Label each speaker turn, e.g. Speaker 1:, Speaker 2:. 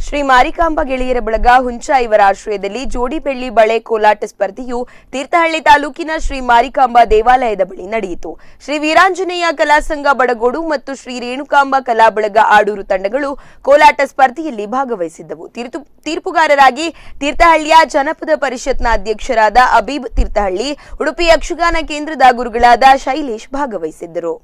Speaker 1: ಶ್ರೀ ಮಾರಿಕಾಂಬ ಗೆಳೆಯರ ಬಳಗ ಹುಂಚ ಇವರ ಆಶ್ರಯದಲ್ಲಿ ಜೋಡಿ ಬೆಳ್ಳಿ ಬಳೆ ಕೋಲಾಟ ಸ್ಪರ್ಧೆಯು ತೀರ್ಥಹಳ್ಳಿ ತಾಲೂಕಿನ ಶ್ರೀ ಮಾರಿಕಾಂಬ ದೇವಾಲಯದ ಬಳಿ ನಡೆಯಿತು. ಶ್ರೀ ವೀರಾಂಜನೇಯ ಕಲಾ ಸಂಘ ಬಡಗೋಡು ಮತ್ತು ಶ್ರೀ ರೇಣುಕಾಂಬ ಕಲಾ ಬಳಗ ಆಡೂರು ತಂಡಗಳು ಕೋಲಾಟ ಸ್ಪರ್ಧೆಯಲ್ಲಿ ಭಾಗವಹಿಸಿದ್ದವು. ತೀರ್ಪುಗಾರರಾಗಿ ತೀರ್ಥಹಳ್ಳಿಯ ಜನಪದ ಪರಿಷತ್ನ ಅಧ್ಯಕ್ಷರಾದ ಅಬೀಬ್ ತೀರ್ಥಹಳ್ಳಿ, ಉಡುಪಿ ಯಕ್ಷಗಾನ ಕೇಂದ್ರದ ಗುರುಗಳಾದ ಶೈಲೇಶ್ ಭಾಗವಹಿಸಿದ್ದರು.